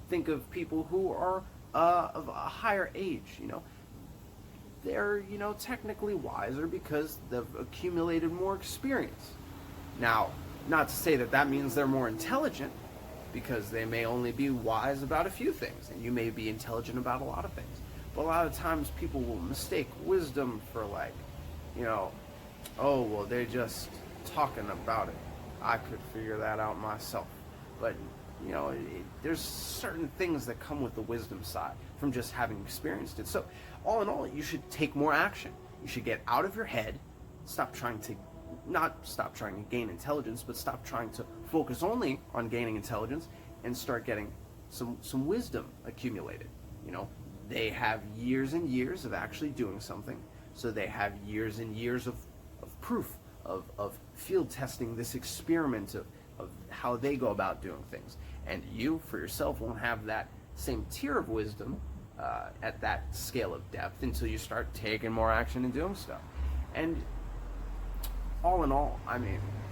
think of people who are of a higher age. They're technically wiser because they've accumulated more experience. Now, not to say that that means they're more intelligent, because they may only be wise about a few things, and you may be intelligent about a lot of things. But a lot of times people will mistake wisdom for oh, well, they're just talking about it. I could figure that out myself. But, there's certain things that come with the wisdom side from just having experienced it. So, all in all, you should take more action. You should get out of your head, not stop trying to gain intelligence, but stop trying to focus only on gaining intelligence and start getting some wisdom accumulated. They have years and years of actually doing something, so they have years and years of proof of field testing this experiment of how they go about doing things. And you, for yourself, won't have that same tier of wisdom at that scale of depth until you start taking more action and doing stuff. And all in all,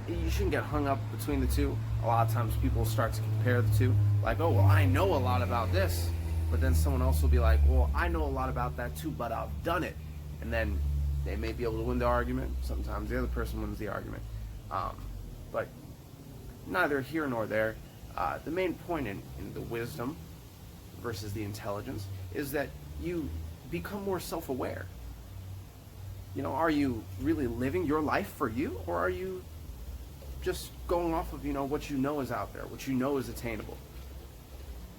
you shouldn't get hung up between the two. A lot of times people start to compare the two, like, oh, well, I know a lot about this, but then someone else will be like, well, I know a lot about that too, but I've done it. And then they may be able to win the argument. Sometimes the other person wins the argument. But neither here nor there. The main point in the wisdom versus the intelligence is that you become more self-aware. Are you really living your life for you, or are you just going off of what you know is out there, what you know is attainable?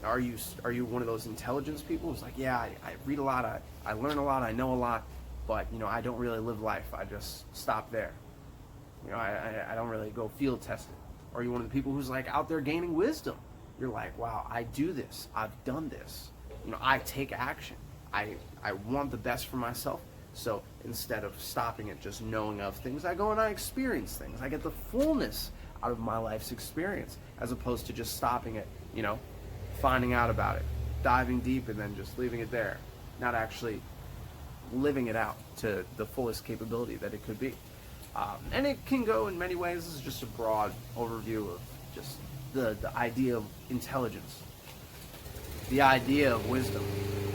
Are you one of those intelligence people who's like, yeah, I read a lot, I learn a lot, I know a lot, but I don't really live life. I just stop there. I don't really go field test it. Or are you one of the people who's like out there gaining wisdom? You're like, wow, I do this, I've done this. I take action. I want the best for myself. So instead of stopping at just knowing of things, I go and I experience things. I get the fullness out of my life's experience, as opposed to just stopping at, finding out about it, diving deep, and then just leaving it there, not actually living it out to the fullest capability that it could be. And it can go in many ways. This is just a broad overview of just the idea of intelligence, the idea of wisdom.